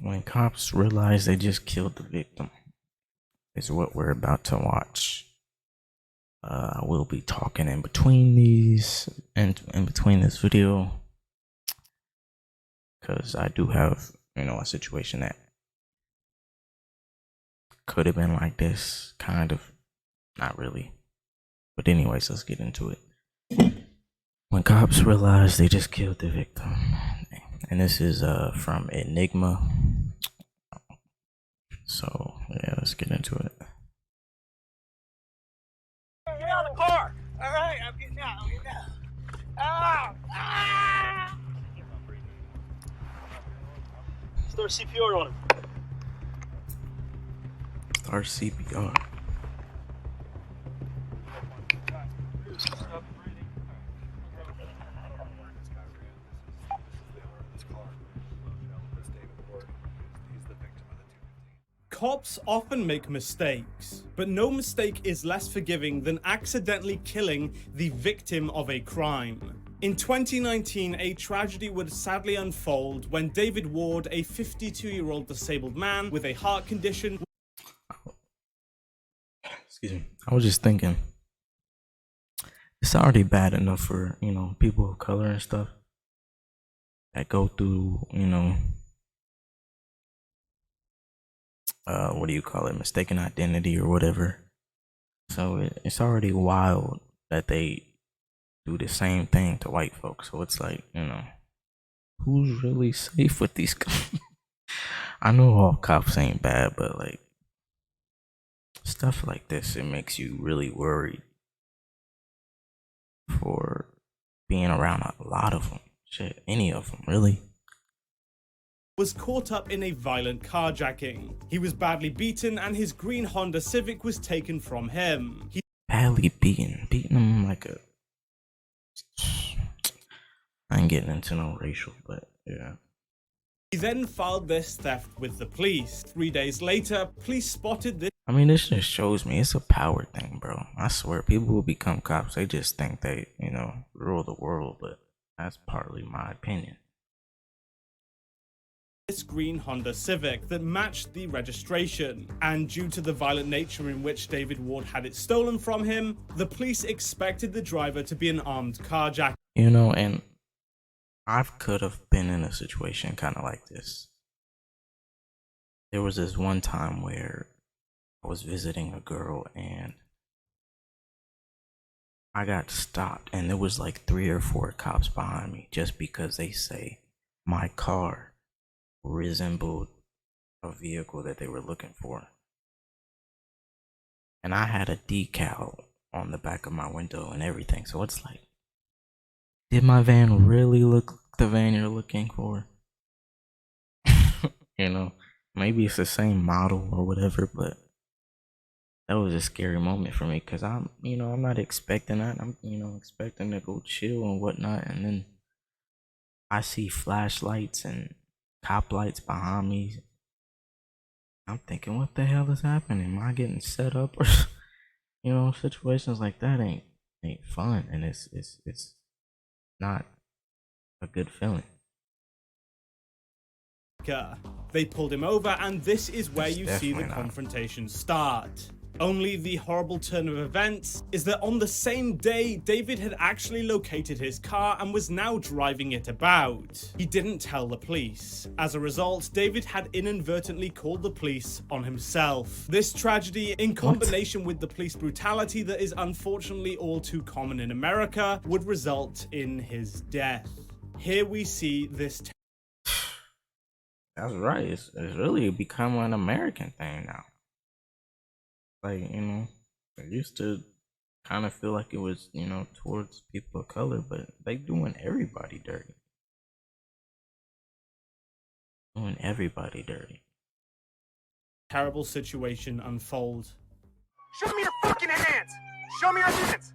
When cops realize they just killed the victim is what we're about to watch. I will be talking in between these and in between this video, because I do have, a situation that could have been like this, kind of, not really. But anyways, let's get into it. When cops realize they just killed the victim, and this is from Enigma. So yeah, let's get into it. Get out of the car! All right, I'm getting out. I'm getting out. Ah! Ah! Start CPR on him. Start CPR. Cops often make mistakes, but no mistake is less forgiving than accidentally killing the victim of a crime. In 2019, a tragedy would sadly unfold when David Ward, a 52-year-old disabled man with a heart condition. Excuse me. I was just thinking, it's already bad enough for, people of color and stuff that go through, what do you call it, mistaken identity or whatever. So it's already wild that they do the same thing to white folks. So it's like, who's really safe with these cops? I know all cops ain't bad, but like stuff like this, it makes you really worried for being around a lot of them. Shit, any of them, really. Was caught up in a violent carjacking. He was badly beaten and his green Honda Civic was taken from him. Badly beaten him like a... I ain't getting into no racial, but yeah. He then filed this theft with the police. 3 days later, police spotted this. I mean, this just shows me it's a power thing, bro. I swear, people who become cops, they just think they, rule the world, but that's partly my opinion. This green Honda Civic that matched the registration, and due to the violent nature in which David Ward had it stolen from him, the police expected the driver to be an armed carjacker. And I could have been in a situation kind of like this. There was this one time where I was visiting a girl and I got stopped, and there was like 3 or 4 cops behind me just because they say my car resembled a vehicle that they were looking for. And I had a decal on the back of my window and everything. So it's like, did my van really look like the van you're looking for? Maybe it's the same model or whatever, but that was a scary moment for me because I'm not expecting that. I'm, expecting to go chill and whatnot. And then I see flashlights and cop lights behind me. I'm thinking, what the hell is happening? Am I getting set up? Or situations like that ain't fun, and it's not a good feeling. They pulled him over, and this is where you see the confrontation start. Only the horrible turn of events is that on the same day, David had actually located his car and was now driving it about. He didn't tell the police. As a result, David had inadvertently called the police on himself. This tragedy, in combination with the police brutality that is unfortunately all too common in America, would result in his death. Here we see this. That's right. It's really become an American thing now. Like, I used to kind of feel like it was, towards people of color, but they doing everybody dirty. Doing everybody dirty. Terrible situation unfold. Show me your fucking hands! Show me your hands!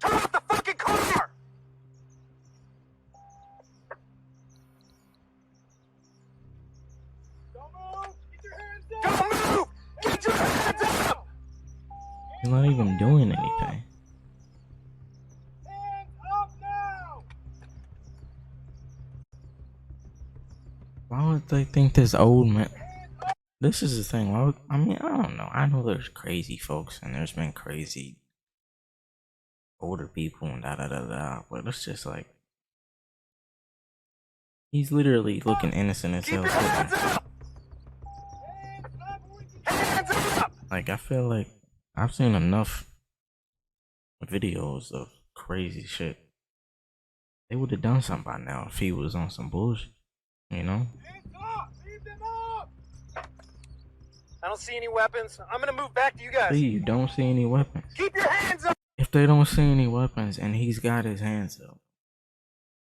Turn off the fucking car! Don't move! Get your hands up! You're not even doing anything. Hands up now! Why would they think this old man? This is the thing. Why would, I mean, I don't know. I know there's crazy folks and there's been crazy older people and da da da da. But it's just like he's literally looking innocent as hell. Like I feel like I've seen enough videos of crazy shit. They would have done something by now if he was on some bullshit, you know? I don't see any weapons. I'm gonna move back to you guys. See, you don't see any weapons. Keep your hands up! If they don't see any weapons and he's got his hands up,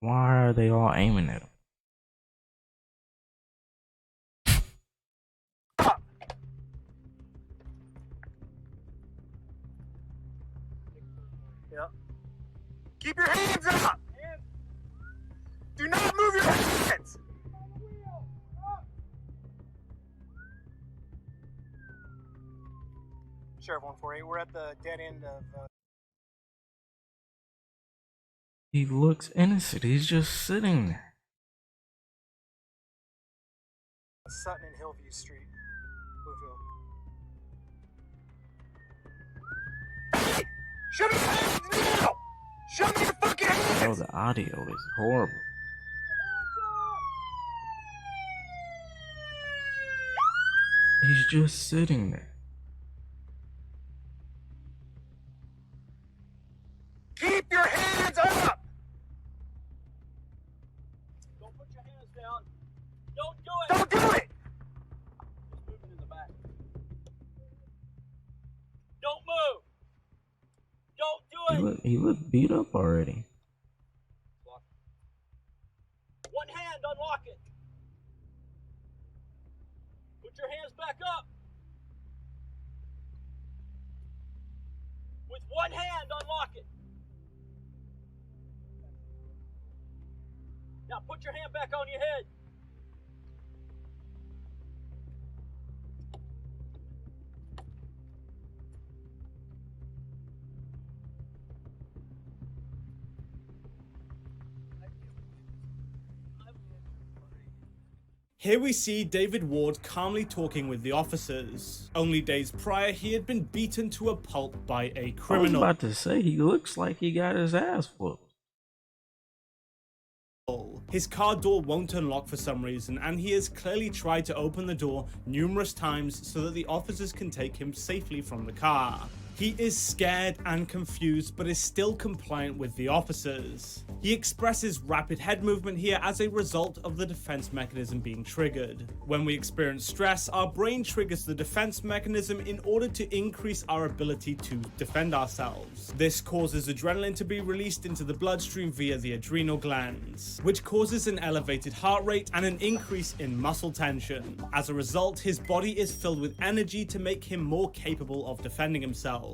why are they all aiming at him? Yeah. Keep your hands up! Do not move your hands! Sheriff 148, we're at the dead end of He looks innocent. He's just sitting there. Sutton and Hillview Street, Bluefield. Show me your hands now! Show me your fucking hands! Oh, the audio is horrible. He's just sitting there. Keep your hands up! Don't put your hands down. Don't do it! Don't do it! Just moving in the back. Don't move! Don't do it! He looked beat up already. One hand, unlock it. Put your hands back up. With one hand, unlock it. Now put your hand back on your head. Here we see David Ward calmly talking with the officers. Only days prior, he had been beaten to a pulp by a criminal. I was about to say, he looks like he got his ass whooped. His car door won't unlock for some reason, and he has clearly tried to open the door numerous times so that the officers can take him safely from the car. He is scared and confused, but is still compliant with the officers. He expresses rapid head movement here as a result of the defense mechanism being triggered. When we experience stress, our brain triggers the defense mechanism in order to increase our ability to defend ourselves. This causes adrenaline to be released into the bloodstream via the adrenal glands, which causes an elevated heart rate and an increase in muscle tension. As a result, his body is filled with energy to make him more capable of defending himself.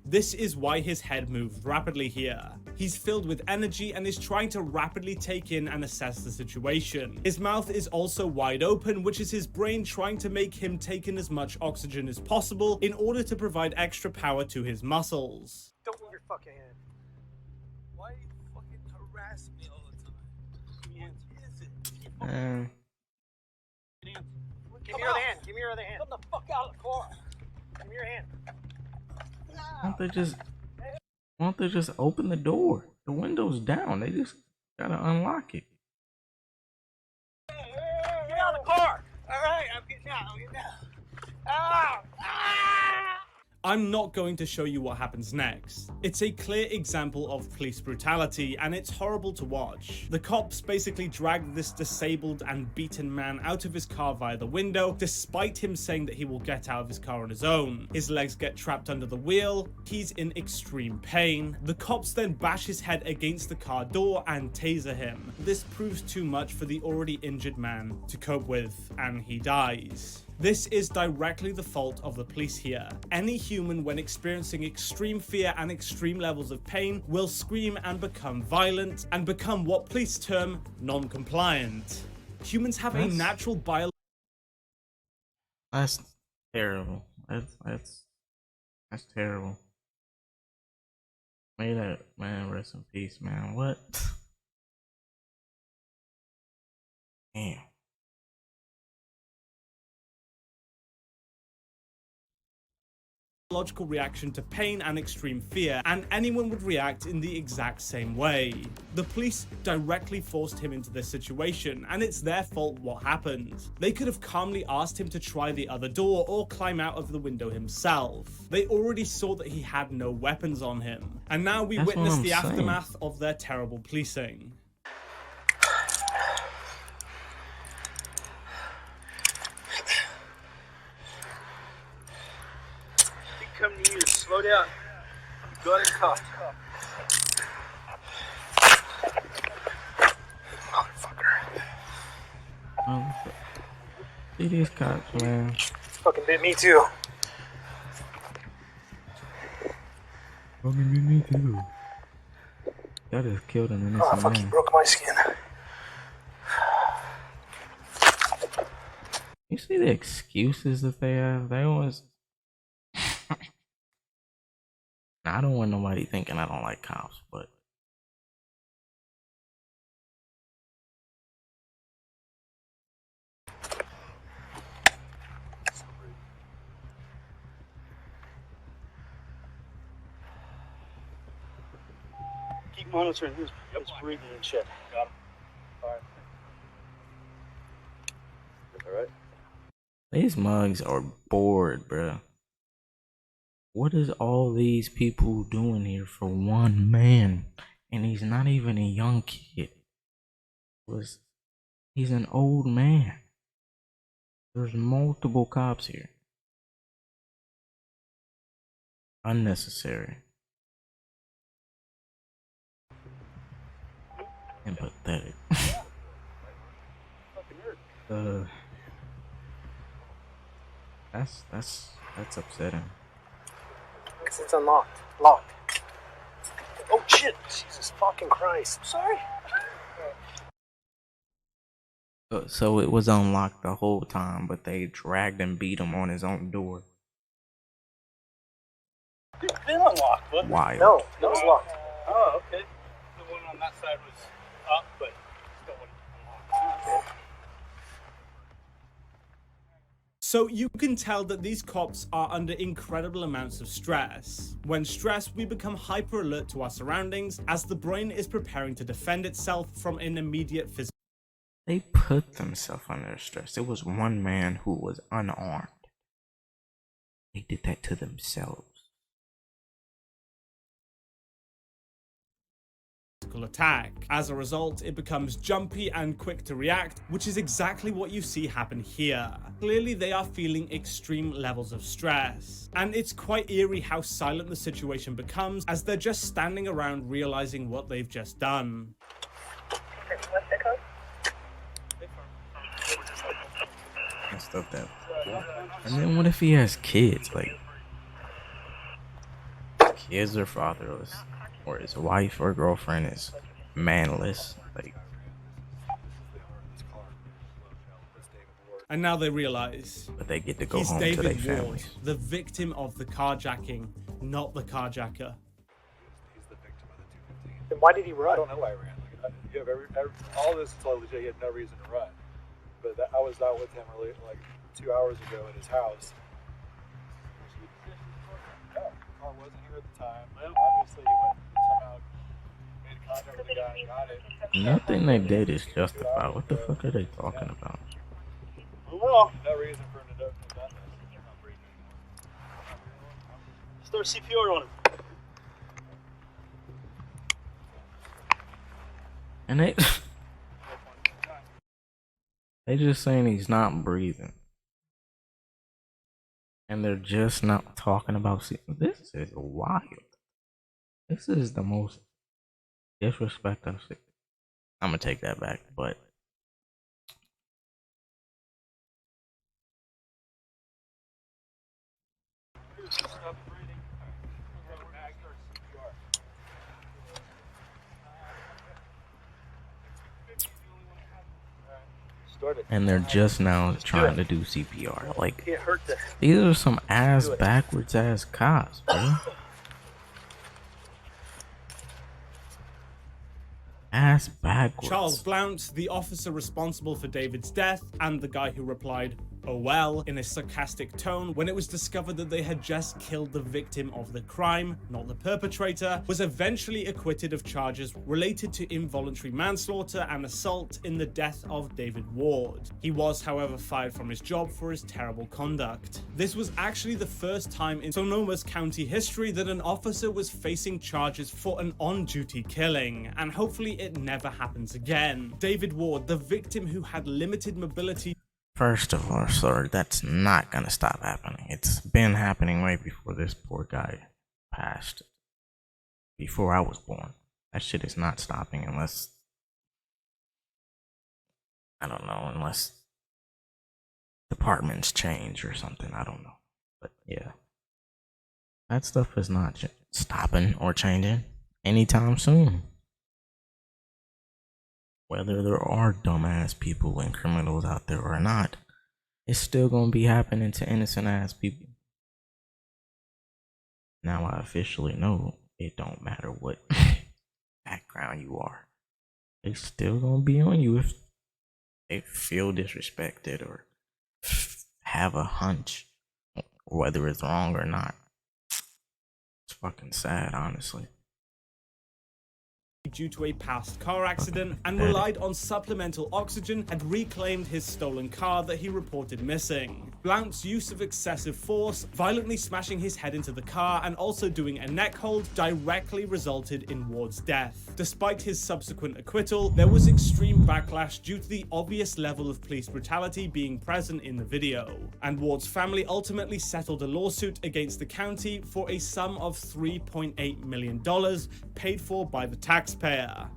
This is why his head moved rapidly here. He's filled with energy and is trying to rapidly take in and assess the situation. His mouth is also wide open, which is his brain trying to make him take in as much oxygen as possible in order to provide extra power to his muscles. Don't move your fucking hand. Why do you fucking harass me all the time? Give me your hands. What is it? Give me your other hand. Give me your other hand. Come the fuck out of the car. Give me your hand. Why don't they just open the door? The window's down. They just gotta unlock it. Get out of the car! Alright, I'm getting out. I'm getting out. Ah! Ah! I'm not going to show you what happens next. It's a clear example of police brutality, and it's horrible to watch. The cops basically drag this disabled and beaten man out of his car via the window, despite him saying that he will get out of his car on his own. His legs get trapped under the wheel, he's in extreme pain. The cops then bash his head against the car door and taser him. This proves too much for the already injured man to cope with, and he dies. This is directly the fault of the police here. Any human, when experiencing extreme fear and extreme levels of pain, will scream and become violent, and become what police term non-compliant. Humans have a natural biological... That's terrible. That's terrible. May that man rest in peace, man. What? Damn. logical reaction to pain and extreme fear, and anyone would react in the exact same way. The police directly forced him into this situation, and it's their fault what happened. They could have calmly asked him to try the other door or climb out of the window himself. They already saw that he had no weapons on him, and now we witness the aftermath of their terrible policing. Come to you, slow down. You got it cuffed. Motherfucker. See these cops, man. Fucking bit me too. Fucking bit me too. That just killed an innocent man. Oh, fuck, you broke my skin. You see the excuses that they have? They always... I don't want nobody thinking I don't like cops, but Keep monitoring his breathing and shit. Got him. Alright. these mugs are bored, bruh. What is all these people doing here for one man? And he's not even a young kid. He's an old man. There's multiple cops here. Unnecessary. And pathetic. That's upsetting. It's unlocked. Locked. Oh shit! Jesus fucking Christ. I'm sorry. So it was unlocked the whole time, but they dragged and beat him on his own door. It's been unlocked, but Wild. No, it was locked. Oh, okay. The one on that side was up, but still wasn't unlocked. So you can tell that these cops are under incredible amounts of stress. When stressed, we become hyper alert to our surroundings as the brain is preparing to defend itself from an immediate physical. They put themselves under stress. It was one man who was unarmed. They did that to themselves. Attack. As a result, it becomes jumpy and quick to react, which is exactly what you see happen here. Clearly, they are feeling extreme levels of stress. And it's quite eerie how silent the situation becomes as they're just standing around realizing what they've just done. What's the code? And stuff that. And then what if he has kids? Like, kids are fatherless. Or his wife or girlfriend is manless. Like, and now they realize but they get to go he's home to their David Ward, families. the victim of the carjacking, not the carjacker. He's the victim of the 215. Then why did he run? I don't know why he ran. Like, you have all this is totally legit. He had no reason to run. But I was out with him early, like 2 hours ago at his house. No, the car wasn't here at the time. Obviously, he went somehow made contact with the guy and got it. Nothing they did is justified. What the fuck are they talking about? Well, No reason for him to have done this. start CPR on him. And they just saying he's not breathing. And they're just not talking about this is wild. This is the most disrespect I've seen. I'm gonna take that back, but and they're just now trying to do CPR. Like, Can't hurt the. these are some ass backwards ass cops, bro. Ass backwards. Charles Blount, the officer responsible for David's death, and the guy who replied, "Oh well," in a sarcastic tone when it was discovered that they had just killed the victim of the crime, not the perpetrator, was eventually acquitted of charges related to involuntary manslaughter and assault in the death of David Ward. He was, however, fired from his job for his terrible conduct. This was actually the first time in Sonoma's county history that an officer was facing charges for an on-duty killing, and hopefully it never happens again. David Ward, the victim who had limited mobility. First of all, sir, that's not gonna stop happening. It's been happening way before this poor guy passed. Before I was born. That shit is not stopping unless, I don't know, unless departments change or something. I don't know. But yeah, that stuff is not stopping or changing anytime soon. Whether there are dumbass people and criminals out there or not, it's still gonna be happening to innocent ass people. Now I officially know it don't matter what background you are. It's still gonna be on you if they feel disrespected or have a hunch, whether it's wrong or not. It's fucking sad, honestly. Due to a past car accident and relied on supplemental oxygen, had reclaimed his stolen car that he reported missing. Blount's use of excessive force, violently smashing his head into the car and also doing a neck hold, directly resulted in Ward's death. Despite his subsequent acquittal, there was extreme backlash due to the obvious level of police brutality being present in the video, and Ward's family ultimately settled a lawsuit against the county for a sum of $3.8 million paid for by the taxpayer.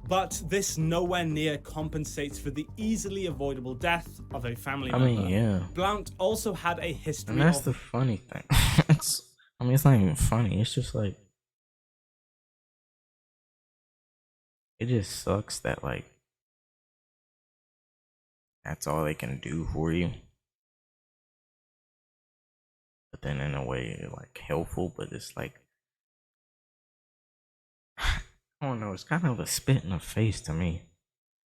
But this nowhere near compensates for the easily avoidable death of a family member. I mean, yeah. Blount also had a history And that's of... the funny thing. It's not even funny. It's just like, it just sucks that, like, that's all they can do for you. But then in a way, like, helpful, but it's like, I don't know, it's kind of a spit in the face to me.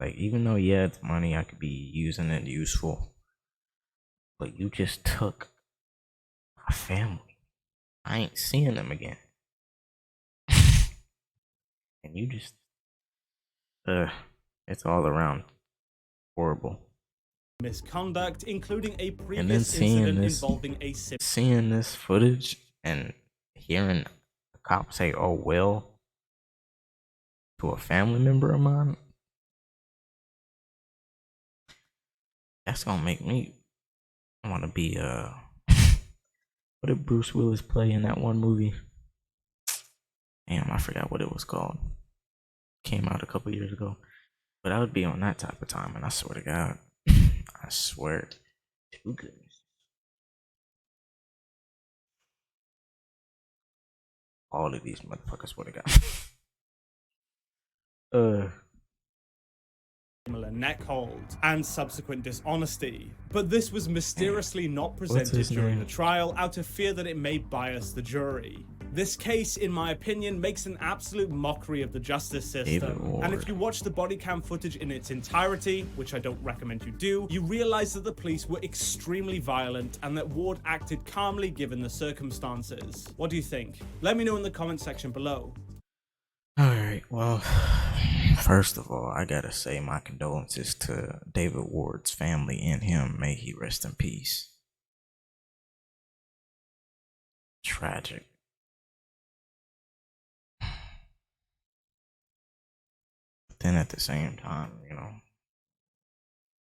Like, even though, yeah, it's money, I could be using it useful. But you just took my family. I ain't seeing them again. And you just, it's all around horrible. misconduct, including a And then previous incident involving a seeing this footage and hearing a cop say, "Oh well," to a family member of mine, that's gonna make me want to be what did Bruce Willis play in that one movie? Damn, I forgot what it was called. Came out a couple years ago. But I would be on that type of time, and I swear to God, I swear to goodness, all of these motherfuckers would have got. similar neck hold and subsequent dishonesty. But this was mysteriously not presented during the trial out of fear that it may bias the jury. This case, in my opinion, makes an absolute mockery of the justice system. And if you watch the body cam footage in its entirety, which I don't recommend you do, you realize that the police were extremely violent and that Ward acted calmly given the circumstances. What do you think? Let me know in the comment section below. Alright, well, first of all, I gotta say my condolences to David Ward's family and him. May he rest in peace. Tragic. But then at the same time, you know,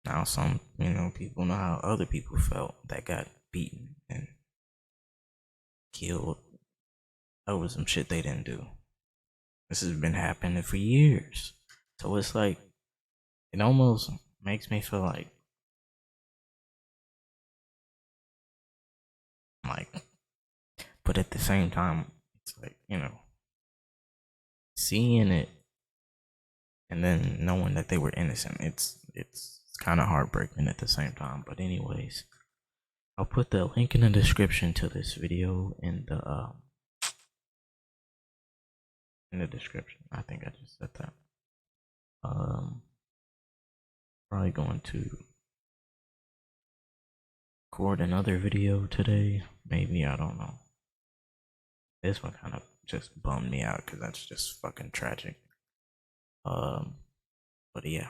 now some, you know, people know how other people felt that got beaten and killed over some shit they didn't do. This has been happening for years. So it's like, it almost makes me feel like, but at the same time, it's like, you know, seeing it and then knowing that they were innocent, it's kind of heartbreaking at the same time. But anyways, I'll put the link in the description to this video in the description. I think I just said that. Probably going to record another video today. Maybe, I don't know. This one kind of just bummed me out because that's just fucking tragic. But yeah.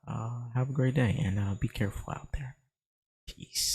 Have a great day and be careful out there. Peace.